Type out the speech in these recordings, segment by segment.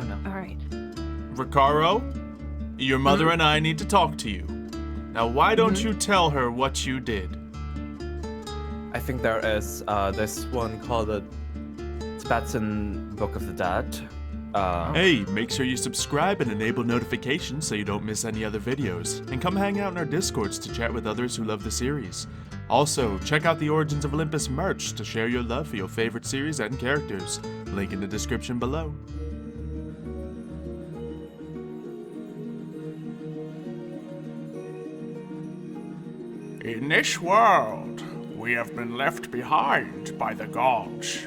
Oh no. All right. Ricaro, your mother and I need to talk to you. Now, why don't you tell her what you did? I think there is this one called the Tibetan Book of the Dead. Hey, make sure you subscribe and enable notifications so you don't miss any other videos. And come hang out in our Discords to chat with others who love the series. Also, check out the Origins of Olympus merch to share your love for your favorite series and characters. Link in the description below. In this world, we have been left behind by the gods.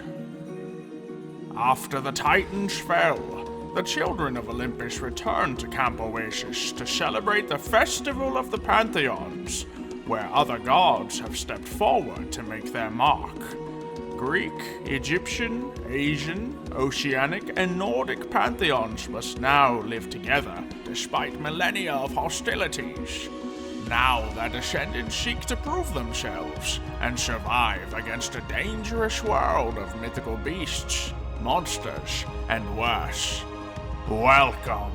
After the Titans fell, the children of Olympus returned to Camp Oasis to celebrate the Festival of the Pantheons, where other gods have stepped forward to make their mark. Greek, Egyptian, Asian, Oceanic, and Nordic pantheons must now live together despite millennia of hostilities. Now their descendants seek to prove themselves and survive against a dangerous world of mythical beasts, monsters, and worse. Welcome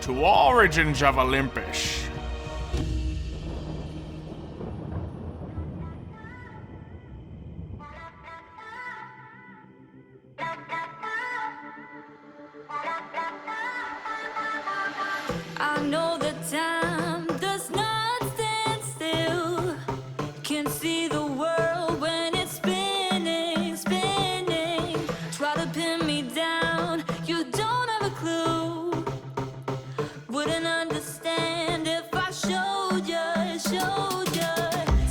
to Origins of Olympus. I know the time does not stand still. Can see the world when it's spinning, spinning. Try to pin me down, you don't have a clue. Wouldn't understand if I showed you, showed you.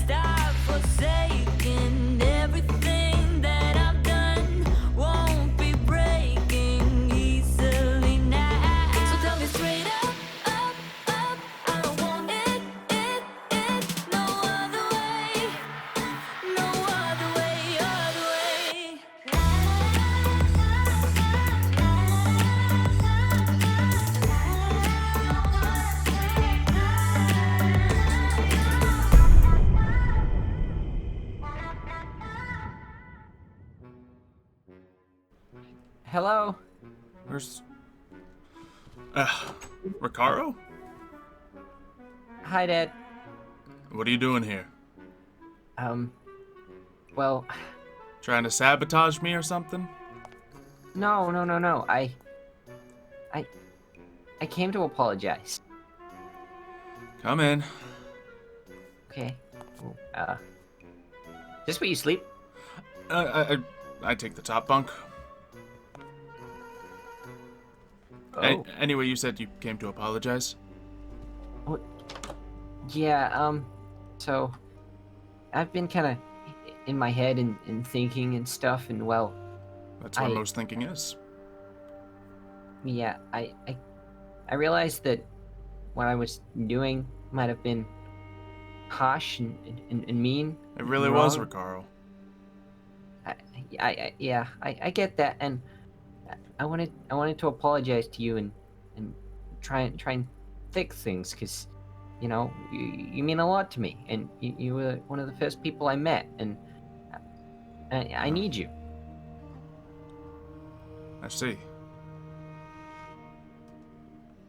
Stop forsaking everything that I've done. Won't be breaking easily now. So tell me straight up. I don't want it, no other way, no other way, other way. Hello? Where's... Ricaro? Hi, Dad. What are you doing here? Well, Trying to sabotage me or something? no. I came to apologize. Come in. Okay. This where you sleep? I take the top bunk. Oh. Anyway, you said you came to apologize? Yeah, so I've been kind of in my head and thinking and stuff, and well, That's what most thinking is. yeah, I realized that what I was doing might have been harsh and mean. It really and was, wrong. Ricaro. I get that, and I wanted to apologize to you and try and fix things, because you know you mean a lot to me, and you were one of the first people I met, and I need you. I see.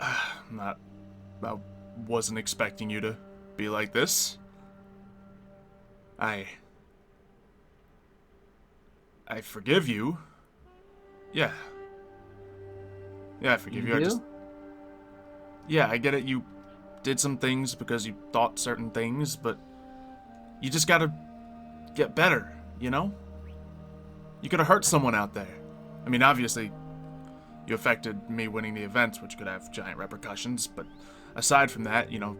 I wasn't expecting you to be like this. I forgive you. Yeah, I forgive you. I get it. You did some things because you thought certain things, but you just gotta get better, you know? You could have hurt someone out there. I mean, obviously, you affected me winning the event, which could have giant repercussions, but aside from that, you know,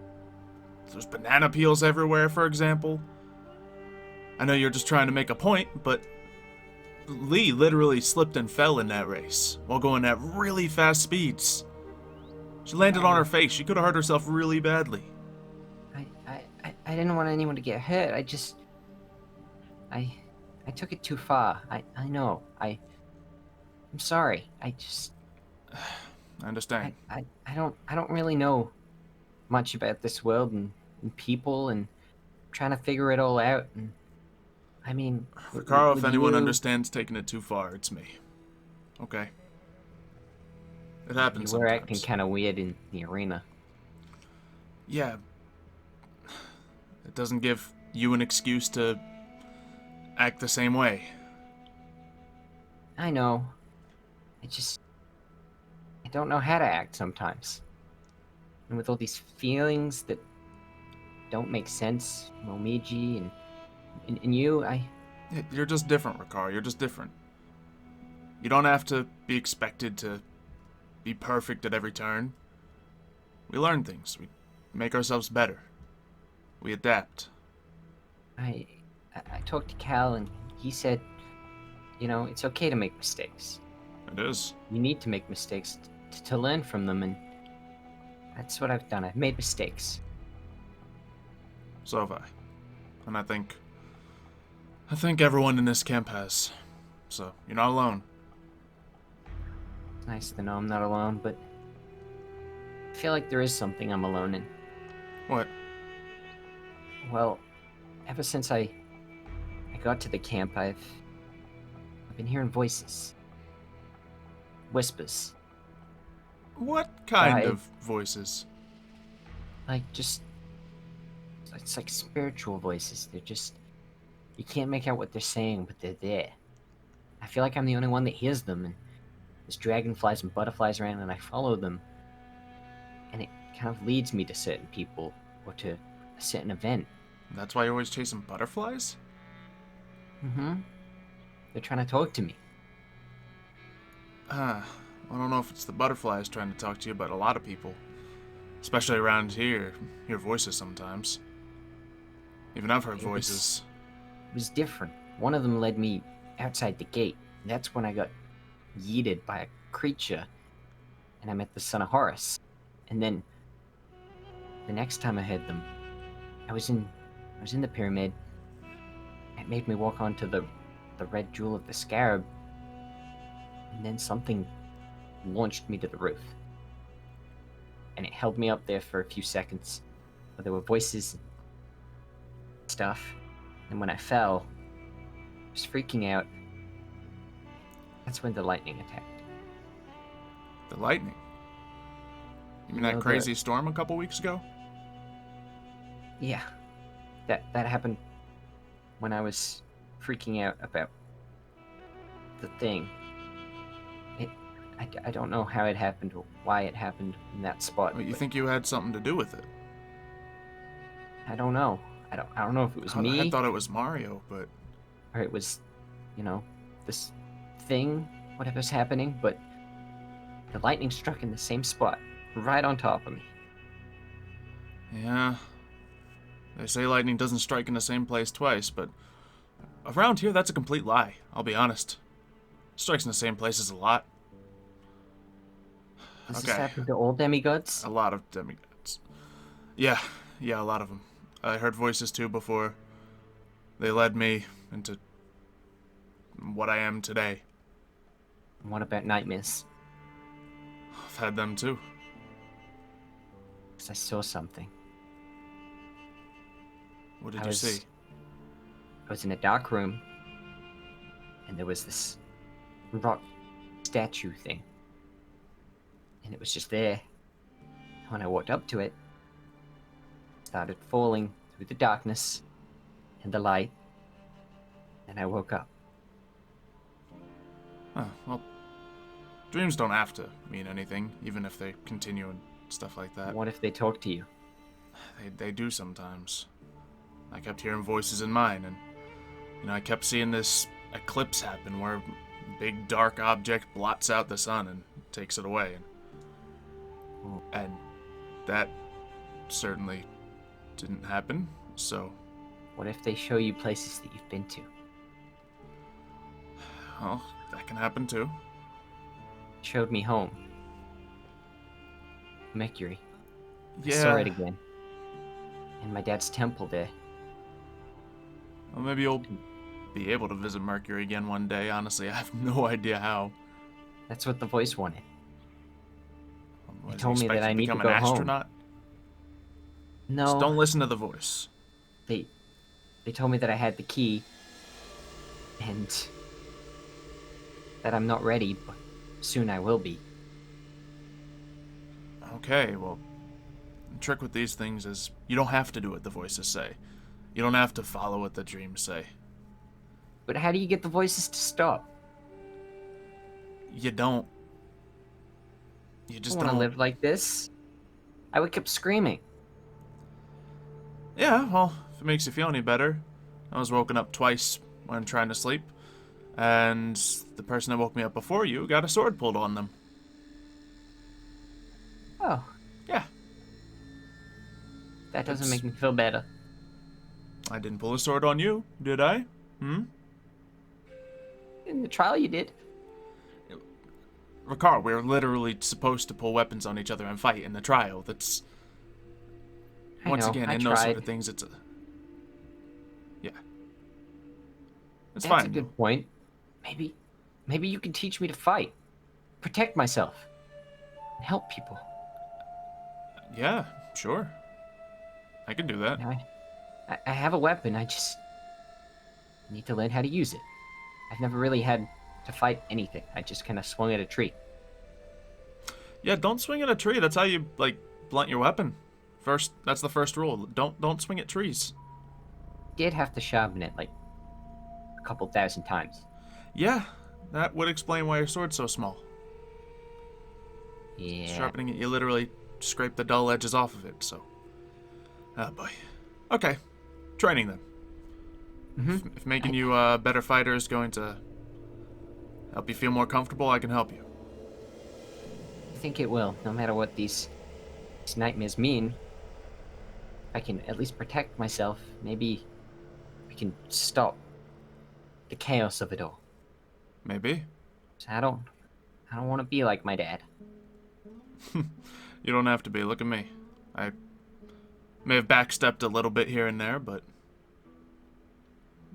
there's banana peels everywhere, for example. I know you're just trying to make a point, but Lee literally slipped and fell in that race while going at really fast speeds. She landed on her face. She could have hurt herself really badly. I didn't want anyone to get hurt. I took it too far. I know. I'm sorry. I understand. I don't really know much about this world and people, and trying to figure it all out. And I mean, Ricaro, if anyone understands taking it too far, it's me. Okay? It happens You were sometimes. acting kind of weird in the arena. Yeah. It doesn't give you an excuse to act the same way. I know. I don't know how to act sometimes. And with all these feelings that don't make sense, Momiji and you, You're just different, Ricard. You're just different. You don't have to be expected to be perfect at every turn. We learn things. We make ourselves better. We adapt. I talked to Cal and he said, it's okay to make mistakes. It is. You need to make mistakes to learn from them, and that's what I've done. I've made mistakes. So have I. And I think everyone in this camp has. So, you're not alone. It's nice to know I'm not alone, but I feel like there is something I'm alone in. What? Well, ever since I got to the camp, I've been hearing voices. Whispers. What kind I- of voices? It's like spiritual voices. They're just, you can't make out what they're saying, but they're there. I feel like I'm the only one that hears them, and there's dragonflies and butterflies around, and I follow them. And it kind of leads me to certain people, or to a certain event. That's why you're always chasing butterflies? Mm-hmm. They're trying to talk to me. I don't know if it's the butterflies trying to talk to you, but a lot of people, especially around here, hear voices sometimes. Even I've heard voices. It was different. One of them led me outside the gate. That's when I got yeeted by a creature, and I met the son of Horus. And then the next time I heard them, I was in the pyramid. It made me walk onto the red jewel of the scarab, and then something launched me to the roof. And it held me up there for a few seconds, where there were voices and stuff. And when I fell, I was freaking out. That's when the lightning attacked. The lightning? You mean You that know, crazy storm a couple weeks ago? Yeah, that happened when I was freaking out about the thing. I don't know how it happened or why it happened in that spot. Well, you but think you had something to do with it? I don't know. I don't know if it was me I thought it was Mario, but or it was, this thing, whatever's happening. But the lightning struck in the same spot, right on top of me. yeah. They say lightning doesn't strike in the same place twice, but around here that's a complete lie, I'll be honest. Strikes in the same places a lot. Does Okay. this happen to all demigods? A lot of demigods. Yeah, a lot of them. I heard voices too before. They led me into what I am today. What about nightmares? I've had them too. 'Cause I saw something. What did I you was- see? I was in a dark room, and there was this rock statue thing. And it was just there. When I walked up to it, it started falling through the darkness and the light, and I woke up. Huh, well, dreams don't have to mean anything, even if they continue and stuff like that. What if they talk to you? They do sometimes. I kept hearing voices in mine, and I kept seeing this eclipse happen where a big dark object blots out the sun and takes it away. And that certainly didn't happen, so, What if they show you places that you've been to? well, that can happen too. Showed me home. Mercury. I Yeah. saw it again. And my dad's temple there. Well, maybe you'll be able to visit Mercury again one day. Honestly, I have no idea how. That's what the voice wanted. Was he told me that expected I need to become go an home. astronaut? No, Just don't listen to the voice. they told me that I had the key, and that I'm not ready, but soon I will be. Okay, well, the trick with these things is you don't have to do what the voices say. You don't have to follow what the dreams say. But how do you get the voices to stop? You don't. You I just don't want don't. to live like this. I would keep screaming. Yeah, well, if it makes you feel any better. I was woken up twice when trying to sleep, and the person that woke me up before you got a sword pulled on them. Oh, Yeah, that doesn't It's- make me feel better. I didn't pull a sword on you, did I? In the trial, you did. Ricard, we're literally supposed to pull weapons on each other and fight in the trial. That's... I Once know, again, I in those sort tried. of things, it's a... Yeah. It's That's fine. a good point. Maybe you can teach me to fight, protect myself, and help people. Yeah, sure. I can do that. And I have a weapon. I just need to learn how to use it. I've never really had to fight anything. I just kind of swung at a tree. Yeah, don't swing at a tree. That's how you, like, blunt your weapon. That's the first rule. Don't swing at trees. Did have to sharpen it like a couple thousand times. Yeah, that would explain why your sword's so small. Yeah. Sharpening it, you literally scrape the dull edges off of it, so... Oh, boy. Okay. Training, then. If making you a better fighter is going to help you feel more comfortable, I can help you. I think it will, no matter what these nightmares mean. I can at least protect myself. Maybe we can stop the chaos of it all. Maybe. I don't want to be like my dad. You don't have to be. Look at me. I may have backstepped a little bit here and there, but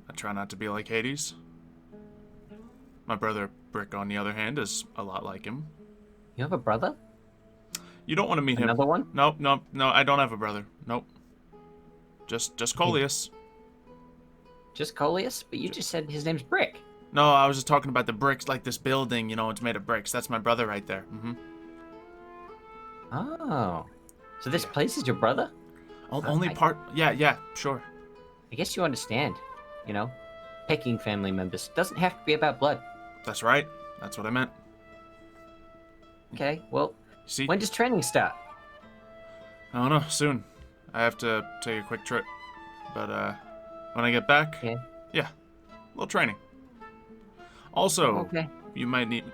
I try not to be like Hades. My brother Brick, on the other hand, is a lot like him. You have a brother? You don't want to meet him. Another one? Nope, I don't have a brother. Nope. Just Coleus. Just Coleus? But you just said his name's Brick. No, I was just talking about the bricks, like this building, it's made of bricks. That's my brother right there. Oh. So this place is your brother? Only I- part... Yeah, sure. I guess you understand. Picking family members doesn't have to be about blood. That's right. That's what I meant. Okay, well, See? when does training start? I don't know, soon. I have to take a quick trip. But, when I get back... Okay. Yeah, a little training. Also, Okay. you might need...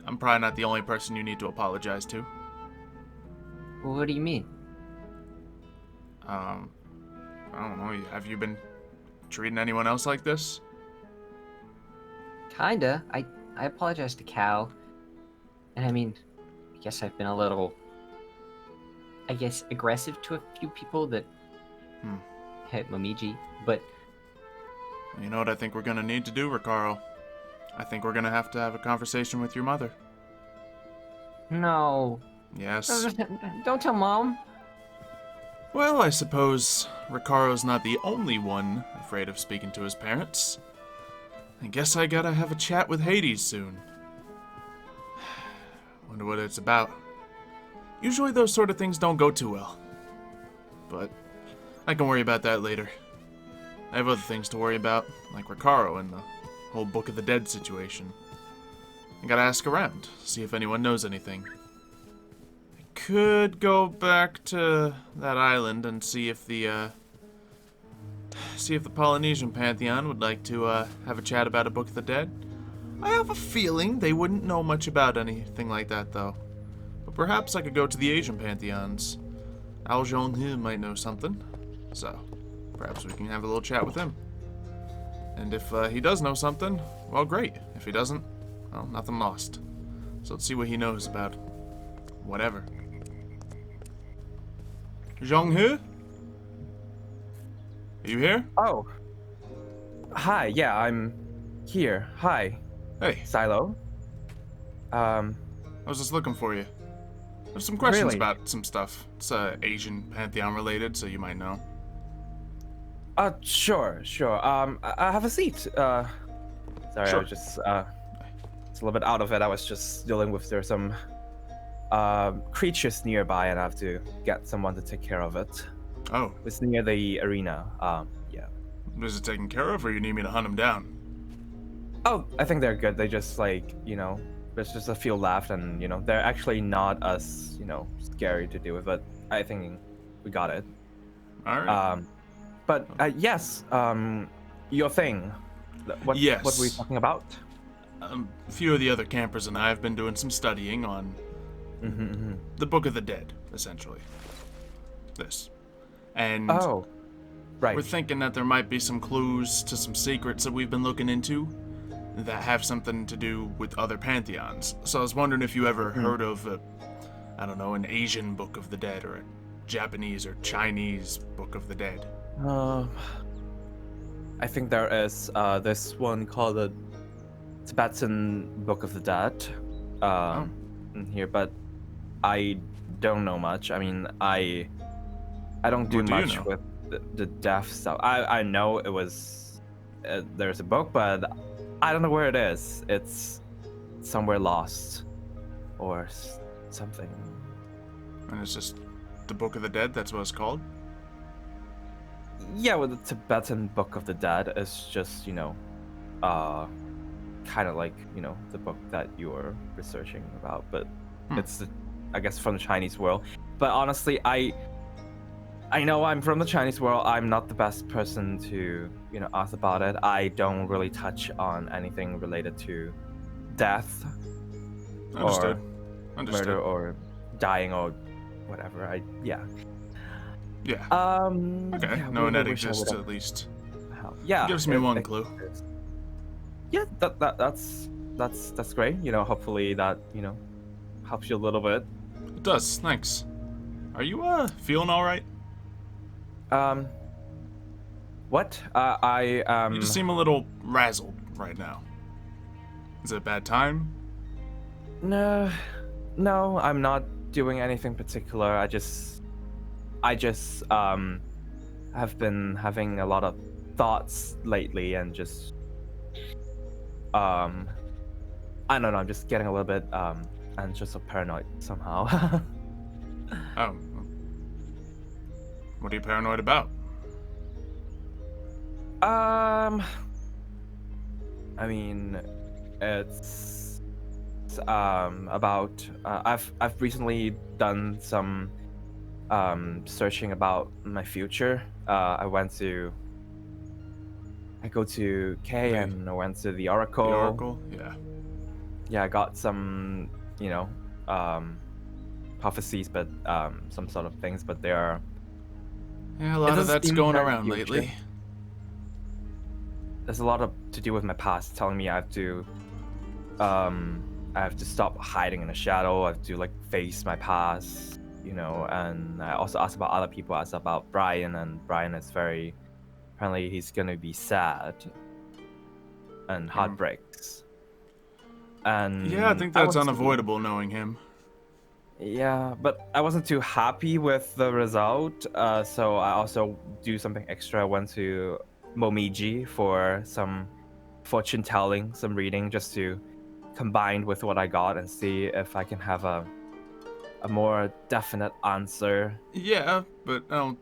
I'm probably not the only person you need to apologize to. Well, what do you mean? I don't know, have you been treating anyone else like this? Kinda. I apologize to Cal. And I guess I've been a little... aggressive to a few people that... hit Momiji, but... You know what I think we're gonna need to do, Ricaro? I think we're gonna have to have a conversation with your mother. No. Yes. Don't tell Mom. Well, I suppose Ricaro's not the only one afraid of speaking to his parents. I guess I gotta have a chat with Hades soon. Wonder what it's about. Usually those sort of things don't go too well. But I can worry about that later. I have other things to worry about, like Ricaro and the whole Book of the Dead situation. I gotta ask around, see if anyone knows anything. I could go back to that island and see if the Polynesian Pantheon would like to have a chat about a Book of the Dead. I have a feeling they wouldn't know much about anything like that, though. But perhaps I could go to the Asian Pantheons. Al Zhonghe might know something. So, perhaps we can have a little chat with him. And if he does know something, well, great. If he doesn't, well, nothing lost. So let's see what he knows about whatever. Zhonghe? Are you here? Oh. Hi, yeah, I'm here. Hi, Hey, Xylo. I was just looking for you. There's some questions Really? about some stuff. It's Asian Pantheon related, so you might know. Sure. I have a seat. Sorry, I Sure. was just, it's a little bit out of it. I was just dealing with, there's some creatures nearby, and I have to get someone to take care of it. Oh, It's near the arena. Yeah. is it taken care of, or you need me to hunt him down? Oh, I think they're good. They just like, there's just a few left, and they're actually not as scary to deal with. But I think we got it. All right. But yes, your thing. What Yes. What were we talking about? A few of the other campers and I have been doing some studying on the Book of the Dead, essentially. This. And Oh, right. we're thinking that there might be some clues to some secrets that we've been looking into that have something to do with other pantheons. So I was wondering if you ever heard of, an Asian Book of the Dead or a Japanese or Chinese Book of the Dead. I think there is this one called the Tibetan Book of the Dead in here, but I don't know much. I mean, I don't do What do you much know? with the death stuff. I know it was there's a book, but I don't know where it is. It's somewhere lost or something. And it's just the Book of the Dead, that's what it's called? Yeah, well, the Tibetan Book of the Dead is just, kind of like, the book that you were researching about, but it's, I guess, from the Chinese world. But honestly, I know I'm from the Chinese world. I'm not the best person to, ask about it. I don't really touch on anything related to death Understood. or Understood. murder or dying or whatever. Yeah. Yeah. Okay, yeah, knowing we that wish I exists would've at least helped. Yeah. gives me it- one it- clue. Yeah, that's great. Hopefully that helps you a little bit. It does, thanks. Are you feeling alright? What? I You just seem a little razzled right now. Is it a bad time? No, I'm not doing anything particular. I just have been having a lot of thoughts lately, and just I don't know. I'm just getting a little bit anxious or paranoid somehow. Oh. What are you paranoid about? I mean, it's about I've recently done some searching about my future. I go to K, and I went to the Oracle. The Oracle? Yeah. Yeah, I got some prophecies, but some sort of things, but they are. Yeah, a It lot of doesn't that's seem going very around future. lately. There's a lot of to do with my past, telling me I have to stop hiding in the shadow. I have to face my past, and I also asked about other people. I asked about Brian, and Brian is apparently he's gonna be sad and heartbreaks. And Yeah, I think that's wasn't too- unavoidable knowing him. Yeah, but I wasn't too happy with the result, so I also do something extra. I went to Momiji for some fortune telling, some reading, just to combine with what I got and see if I can have a more definite answer. Yeah, but I don't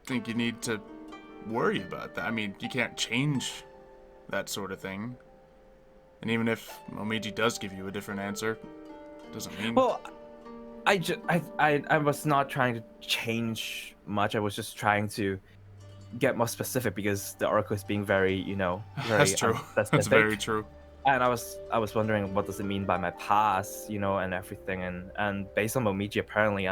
think you need to worry about that. I mean, you can't change that sort of thing. And even if Momiji does give you a different answer, doesn't mean... Well, I was not trying to change much. I was just trying to get more specific, because the oracle is being very, very that's true. That's unspecific. very true. And I was wondering, what does it mean by my past, and everything. And based on Momiji, apparently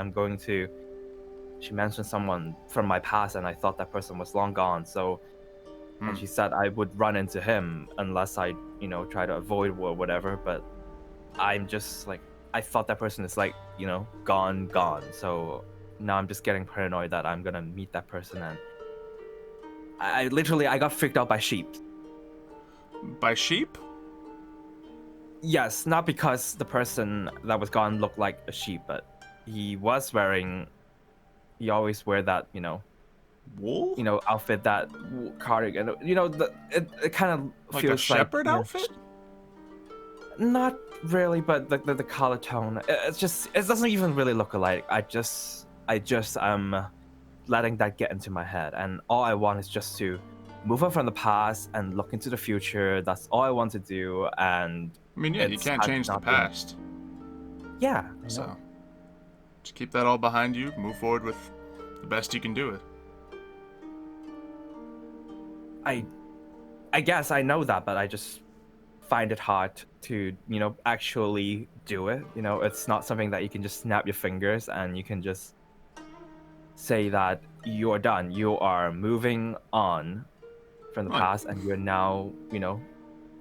she mentioned someone from my past, and I thought that person was long gone. So and she said I would run into him unless I, try to avoid war or whatever. But I'm just I thought that person is gone. So now I'm just getting paranoid that I'm gonna meet that person, and I literally got freaked out by sheep. By sheep? Yes, not because the person that was gone looked like a sheep, but he always wear that, Wool? outfit, that cardigan. It kind of Like feels a shepherd outfit? Not really, but the color tone. It's just it doesn't even really look alike. I just letting that get into my head, and all I want is just to move on from the past and look into the future. That's all I want to do, and I mean, yeah, you it's can't has change the not been- past. Yeah, I know. So, just keep that all behind you. Move forward with the best you can do it. I guess I know that, but I just find it hard to, actually do it. It's not something that you can just snap your fingers and you can just say that you're done. You are moving on from the Right. past and you're now,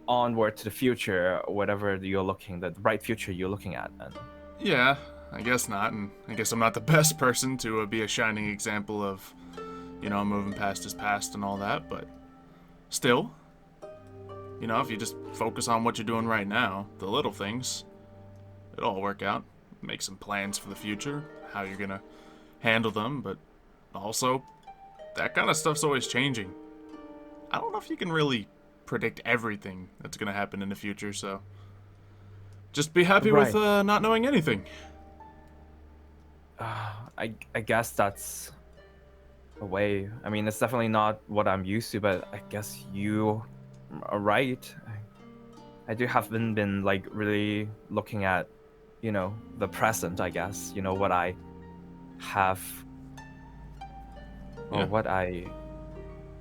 onward to the future, whatever you're looking, the bright future you're looking at. And Yeah, I guess not, and I guess I'm not the best person to be a shining example of, moving past his past and all that, but still, if you just focus on what you're doing right now, the little things, it'll all work out. Make some plans for the future, how you're gonna handle them, but also, that kind of stuff's always changing. I don't know if you can really predict everything that's gonna happen in the future, so just be happy with not knowing anything. I guess that's a way. I mean, it's definitely not what I'm used to, but I guess you are right. I do haven't been like really looking at, the present. I guess what I have or Yeah. what I.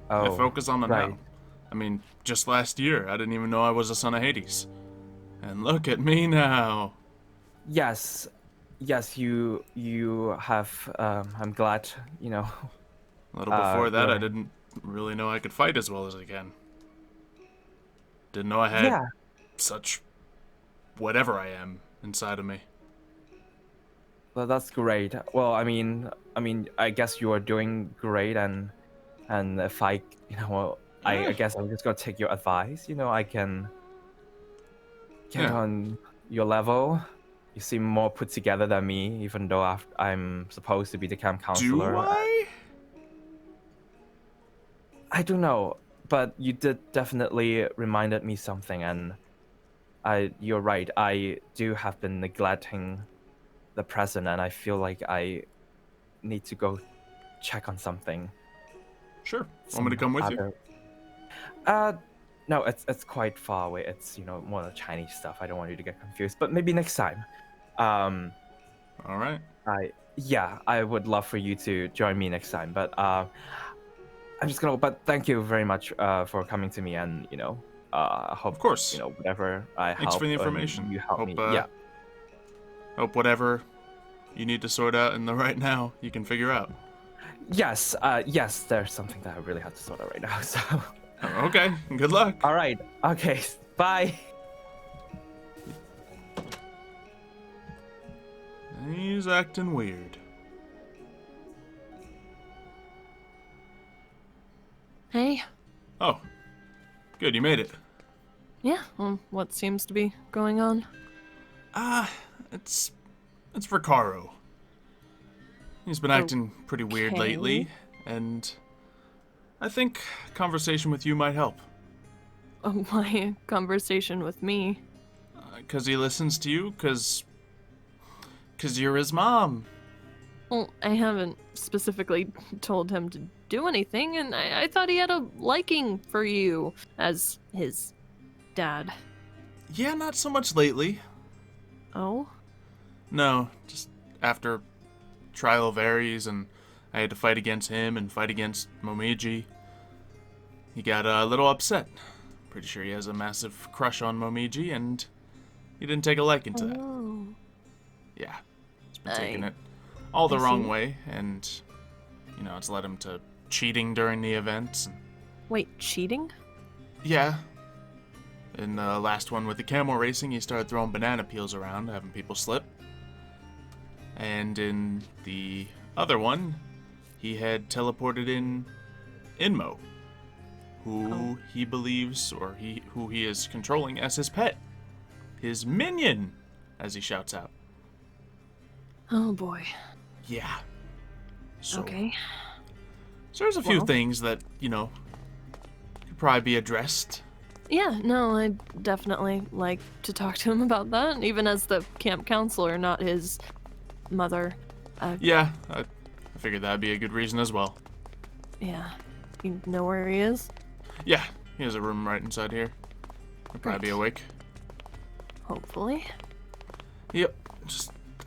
I Oh, focus on the right. now. I mean, just last year, I didn't even know I was a son of Hades. And look at me now. Yes, you have. I'm glad. A little before that, I really. didn't really know I could fight as well as I can. Didn't know I had Yeah. such whatever I am inside of me. Well, that's great. Well, I mean, I guess you are doing great, and if I, I guess I'm just gonna take your advice. I can get Yeah. on your level. You seem more put together than me, even though I'm supposed to be the camp counselor. Do I? I don't know, but you did definitely reminded me something, and you're right. I do have been neglecting the present, and I feel like I need to go check on something. Sure. Want me to come with you? No, it's quite far away. It's more of the Chinese stuff. I don't want you to get confused, but maybe next time. All right. I would love for you to join me next time. But I'm just gonna. But thank you very much for coming to me, and I hope Of course. whatever I help. Thanks for the information. You help Hope, me. uh, Hope whatever you need to sort out in the right now, you can figure out. Yes. Yes. There's something that I really have to sort out right now. So. Okay. Good luck. All right. Okay. Bye. He's acting weird. Hey. Oh. Good, you made it. Yeah, what seems to be going on? It's Recaro. He's been acting pretty weird Okay. lately, and I think conversation with you might help. Why a conversation with me? 'Cause he listens to you, 'cause you're his mom. Well, I haven't specifically told him to do anything, and I thought he had a liking for you as his dad. Yeah, not so much lately. Oh? No, just after Trial of Ares and I had to fight against him and fight against Momiji, he got a little upset. Pretty sure he has a massive crush on Momiji, and he didn't take a liking to that. Oh. Yeah, he's been taking I- it all the I wrong see. way, and it's led him to cheating during the events. And, Wait, cheating? yeah, in the last one with the camel racing, he started throwing banana peels around, having people slip. And in the other one, he had teleported in Inmo, who he believes, or who he is controlling as his pet, his minion, as he shouts out. Oh boy. Yeah. So, Okay. so there's a few Well. things that could probably be addressed Yeah, no, I'd definitely like to talk to him about that, even as the camp counselor, not his mother. Yeah, I figured that'd be a good reason as well. Yeah. You know where he is? Yeah, he has a room right inside here. He'll probably be Great. awake. Hopefully. Yep.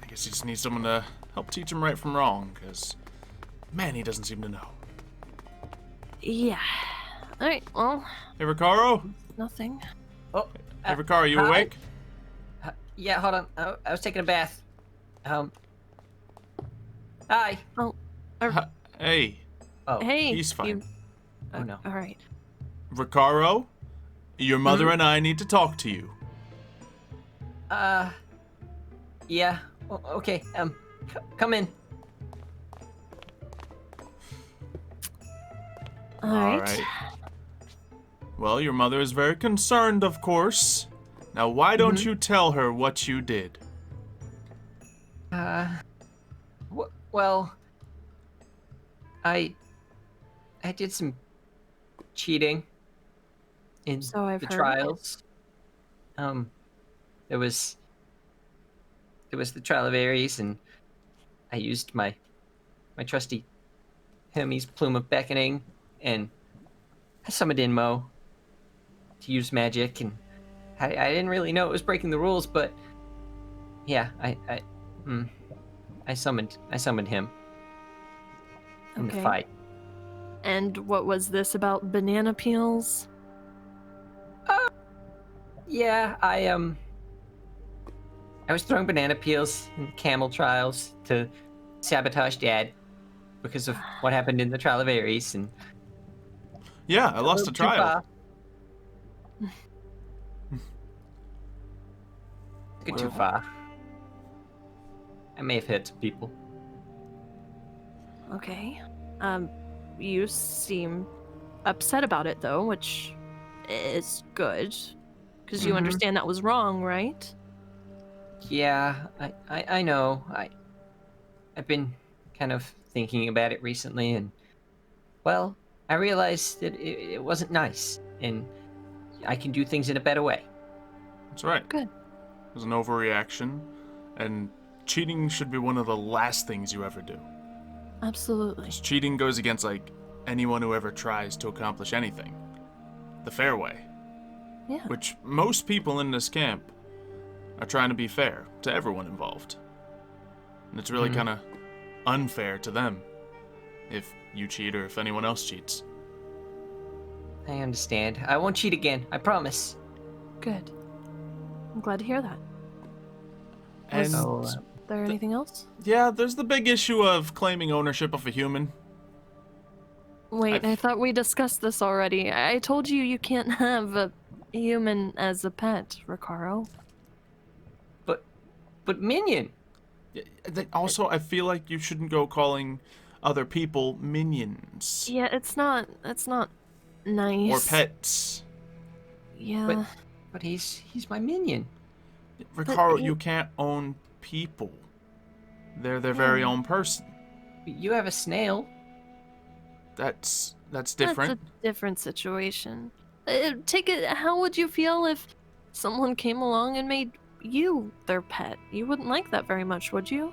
I guess he just needs someone to help teach him right from wrong, because, man, he doesn't seem to know. Yeah. Alright, well, Hey, Ricaro? nothing. Oh, Hey, Ricaro, you hi. awake? Yeah, hold on. I was taking a bath. Hi. Hey, Oh, Hey, he's fine. you... Oh, no. Alright. Ricaro, your mother and I need to talk to you. Yeah. Okay. Come in. Alright. Well, your mother is very concerned, of course. Now, why don't you tell her what you did? Well, I did some cheating in So I've the heard. trials. There was the trial of Ares, and I used my trusty Hermes plume of beckoning, and I summoned in Mo to use magic, and I didn't really know it was breaking the rules, but yeah, I summoned him in the Okay. fight. And what was this about banana peels? Yeah, I was throwing banana peels in camel trials to sabotage Dad because of what happened in the trial of Ares, and Yeah, I lost a little too trial. far. Took it too far. I may have hurt some people. Okay. You seem upset about it though, which is good. Because you Mhm. understand that was wrong, right? Yeah, I know. I've been kind of thinking about it recently, and well, I realized that it wasn't nice, and I can do things in a better way. That's right. Good. It was an overreaction, and cheating should be one of the last things you ever do. Absolutely. 'Cause cheating goes against, like, anyone who ever tries to accomplish anything. The fair way. Yeah. Which most people in this camp are trying to be fair to everyone involved. And it's really Mhm. kind of unfair to them if you cheat or if anyone else cheats. I understand. I won't cheat again. I promise. Good. I'm glad to hear that. And So, Is there anything else? yeah, there's the big issue of claiming ownership of a human. Wait, I thought we discussed this already. I told you you can't have a human as a pet, Ricaro. but Minion. Also, I feel like you shouldn't go calling other people minions Yeah, it's not nice. or pets. Yeah. But he's my minion. Ricaro, you- you can't own people. They're their very own person. You have a snail. That's That's different. a different situation. Take it. How would you feel if someone came along and made you their pet? You wouldn't like that very much, would you?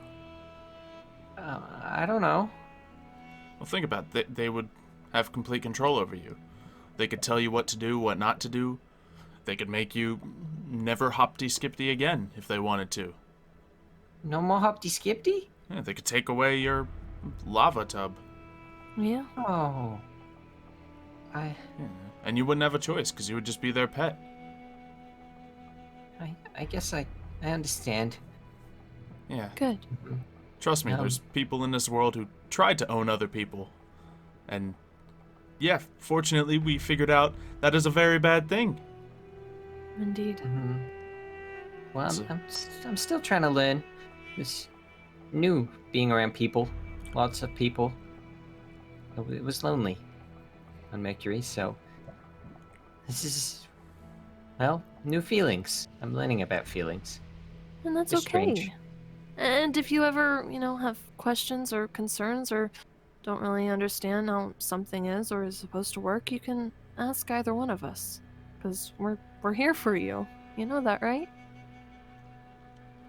I don't know. Well, think about it. They would have complete control over you. They could tell you what to do, what not to do. They could make you never hopty-skipty again if they wanted to. No more Hopty Skipty? Yeah, they could take away your lava tub. Yeah. Oh. Yeah. And you wouldn't have a choice because you would just be their pet. I guess I understand. Yeah. Good. Trust me, there's people in this world who tried to own other people. And yeah, fortunately we figured out that is a very bad thing. Indeed. Mm-hmm. Well, So- I'm still trying to learn this new being around people, lots of people. It was lonely on Mercury, so this is, well, new feelings. I'm learning about feelings. And that's It's okay. strange. And if you ever, have questions or concerns or don't really understand how something is or is supposed to work, you can ask either one of us. Because we're here for you. You know that, right?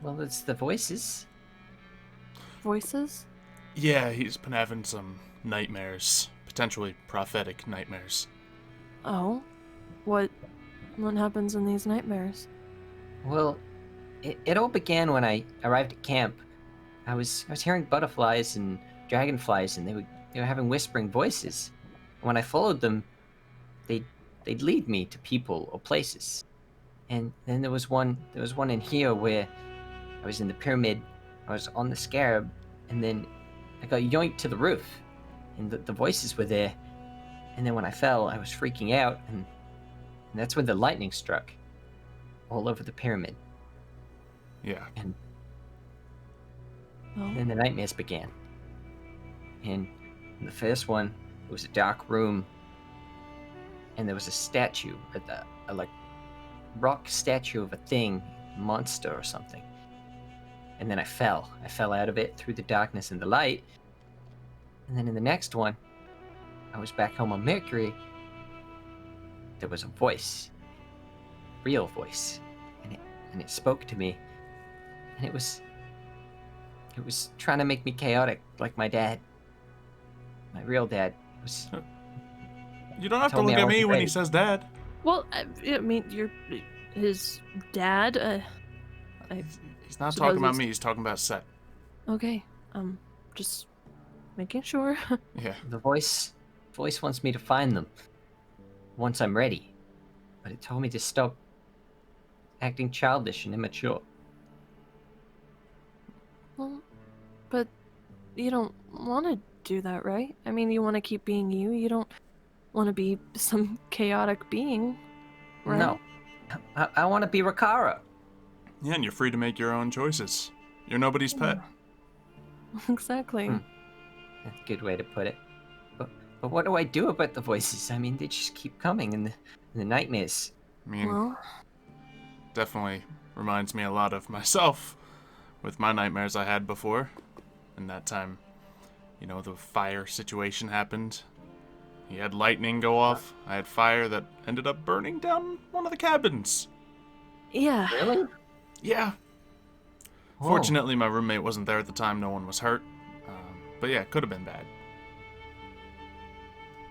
Well, it's the voices. Voices? Yeah, he's been having some nightmares, potentially prophetic nightmares. Oh. What happens in these nightmares? Well, it all began when I arrived at camp. I was hearing butterflies and dragonflies, and they were having whispering voices. When I followed them, they'd lead me to people or places. And then there was one in here where I was in the pyramid, I was on the scarab, and then I got yoinked to the roof, and the voices were there. And then when I fell, I was freaking out, and that's when the lightning struck all over the pyramid. Yeah. And Oh. then the nightmares began. And in the first one, it was a dark room, and there was a statue, a like rock statue of a thing, monster or something. And then I fell out of it through the darkness and the light. And then in the next one, I was back home on Mercury. There was a voice, real voice, and it spoke to me, and it was trying to make me chaotic like my dad, my real dad. It was. You don't have to Told me look I at me wasn't when he ready. says dad. Well, I mean, you're his dad. He's not Suppose talking about he's- me, he's talking about Seth. Okay. Just making sure. Yeah. The voice wants me to find them once I'm ready, but it told me to stop acting childish and immature. Well, but you don't want to do that, right? I mean, you want to keep being you. You don't want to be some chaotic being, right? No, I want to be Rakara. Yeah, and you're free to make your own choices. You're nobody's pet. Exactly. Hmm. That's a good way to put it. But what do I do about the voices? I mean, they just keep coming in the nightmares. I mean, Well, definitely reminds me a lot of myself with my nightmares I had before. And that time, you know, the fire situation happened. He had lightning go off. I had fire that ended up burning down one of the cabins. yeah. Really? Yeah. Whoa. Fortunately, my roommate wasn't there at the time. No one was hurt. But yeah, it could have been bad.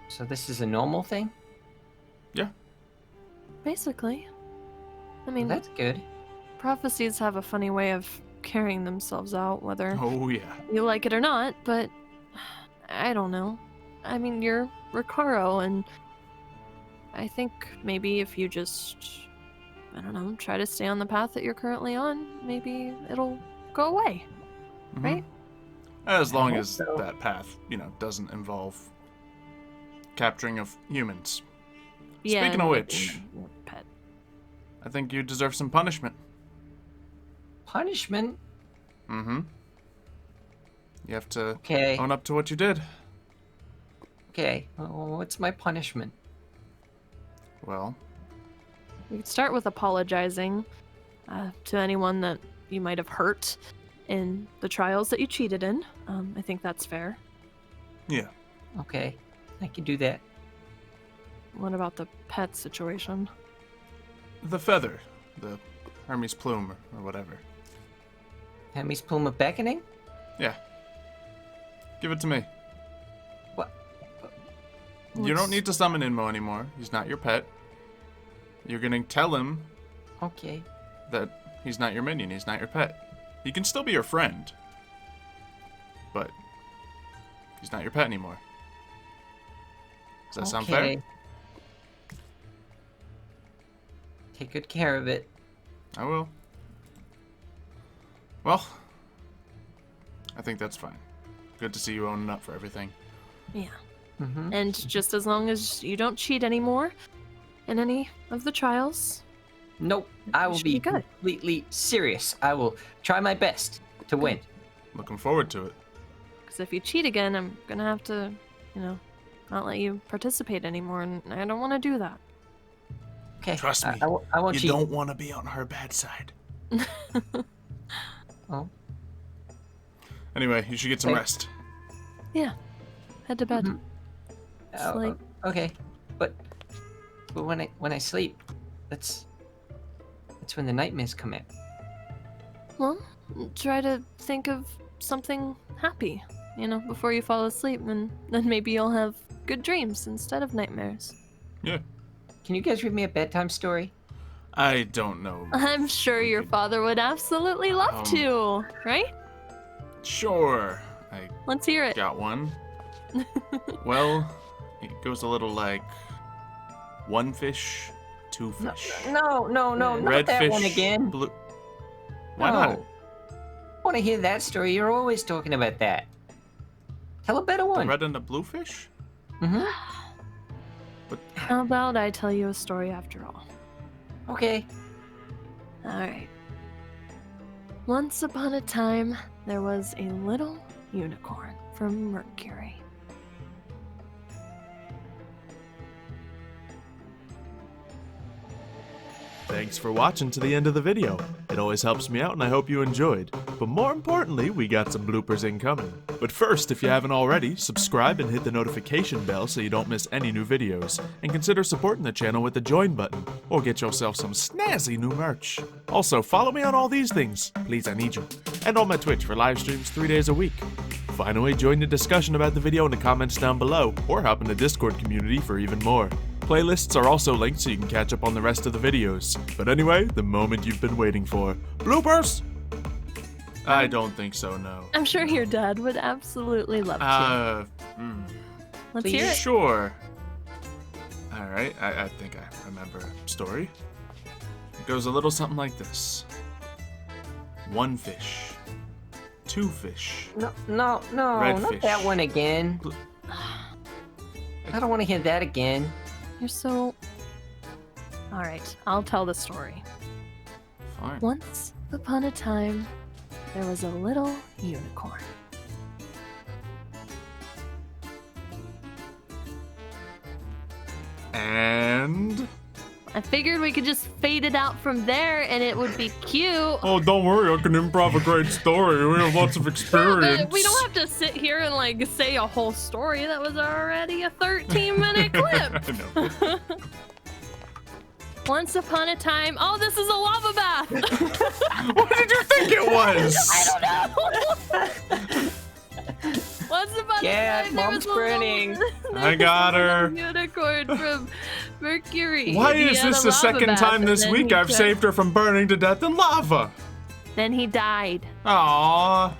So this is a normal thing? Yeah. Basically. I mean, Well, that's good. prophecies have a funny way of carrying themselves out, whether Oh, yeah. you like it or not, but I don't know. I mean, you're Recaro, and I think maybe if you just, I don't know, try to stay on the path that you're currently on, maybe it'll go away, Mhm. right? As long hope as so. that path, you know, doesn't involve capturing of humans. Yeah. Speaking and of maybe which- your pet. I think you deserve some punishment. Punishment? Mm-hmm. You have to Okay. own up to what you did. Okay. What's my punishment? Well, We could start with apologizing to anyone that you might have hurt in the trials that you cheated in. I think that's fair. yeah. Okay. I can do that. What about the pet situation? The feather. The Hermes plume or whatever. Hermes Plume of Beckoning? Yeah. Give it to me. What? You don't need to summon Inmo anymore. He's not your pet. You're gonna tell him Okay. that he's not your minion, he's not your pet. He can still be your friend. But he's not your pet anymore. Does that sound fair? Okay. Take good care of it. I will. Well, I think that's fine. Good to see you owning up for everything. Yeah. Mm-hmm. And just as long as you don't cheat anymore in any of the trials, Nope. I will should be be good. completely serious. I will try my best to win. Looking forward to it. because if you cheat again, I'm gonna have to, not let you participate anymore, and I don't want to do that. Okay. Trust me, I won't You cheat. don't want to be on her bad side. Oh. Anyway, you should get some Okay. rest. Yeah. Head to bed. Mhm. Sleep. Okay. But but when I sleep, that's when the nightmares come in. Well, try to think of something happy, before you fall asleep, and then maybe you'll have good dreams instead of nightmares. Yeah. Can you guys read me a bedtime story? I don't know. I'm sure your father would absolutely love to, right? Sure. I Let's hear it. got one. Well, it goes a little like 1 fish, 2 fish. No, not Red that fish, one again. blue. Why No. not? I want to hear that story. You're always talking about that. Tell a better The one. red and the blue fish? Mm-hmm. But How about I tell you a story after all? Okay. Alright. Once upon a time, there was a little unicorn from Mercury. thanks for watching to the end of the video. It always helps me out and I hope you enjoyed. But more importantly, we got some bloopers incoming. But first, if you haven't already, subscribe and hit the notification bell so you don't miss any new videos. And consider supporting the channel with the join button, or get yourself some snazzy new merch. Also, follow me on all these things, please I need you. And on my Twitch for live streams 3 days a week. Finally, join the discussion about the video in the comments down below, or hop in the Discord community for even more. Playlists are also linked so you can catch up on the rest of the videos. But anyway, the moment you've been waiting for. Bloopers! I don't think so, no. I'm sure your dad would absolutely love to. Let's hear it. Sure. Alright, I think I remember a story. It goes a little something like this. 1 fish. 2 fish. No, Red not fish. that one again. I don't want to hear that again. You're so... Alright, I'll tell the story. Fine. Once upon a time, there was a little unicorn. And... I figured we could just fade it out from there and it would be cute. Oh, don't worry, I can improv a great story. We have lots of experience. But we don't have to sit here and like say a whole story. That was already a 13-minute clip. I know. Once upon a time, oh, this is a lava bath. What did you think it was? I don't know. Once upon Yeah, a time, there Mom's was a grinning. little- I got there was a her. little unicorn from Mercury. Why He is had this a the lava second bath, time and this then week he I've took- saved her from burning to death in lava? Then he died. Aww.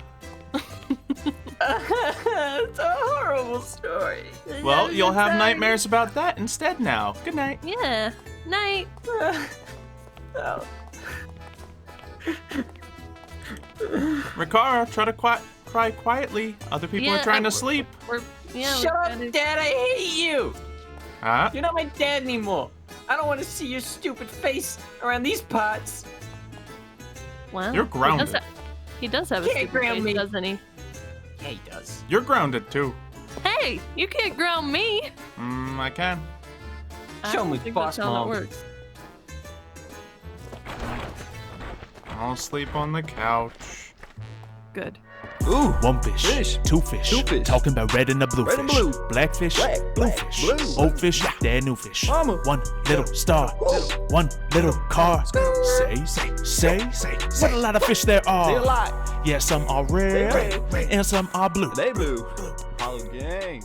It's a horrible story. Well, you'll have nightmares about that instead now. Good night. Yeah. Night. Oh. Rikara, try to cry quietly. Other people are Yeah, trying to sleep. We're Shut up, Dad! I hate you! Huh? You're not my dad anymore. I don't want to see your stupid face around these parts. Wow. You're grounded. He does have a Can't stupid ground face, me. doesn't he? Yeah, he does. You're grounded too. Hey, you can't ground me. I can. I Show don't me, think boss that's how mom. that works. I'll sleep on the couch. Good. Ooh, 1 fish, 2 fish. 2 fish. Talking about red and the blue Red and fish. blue. Black fish, Black, blue black, fish. blue. Old fish, dead new fish. Mama. 1 little star, 1 little car. Say. What a lot of fish there are. They a lot. Yeah, some are red, They red. and some are blue. They blue. Hollow gang.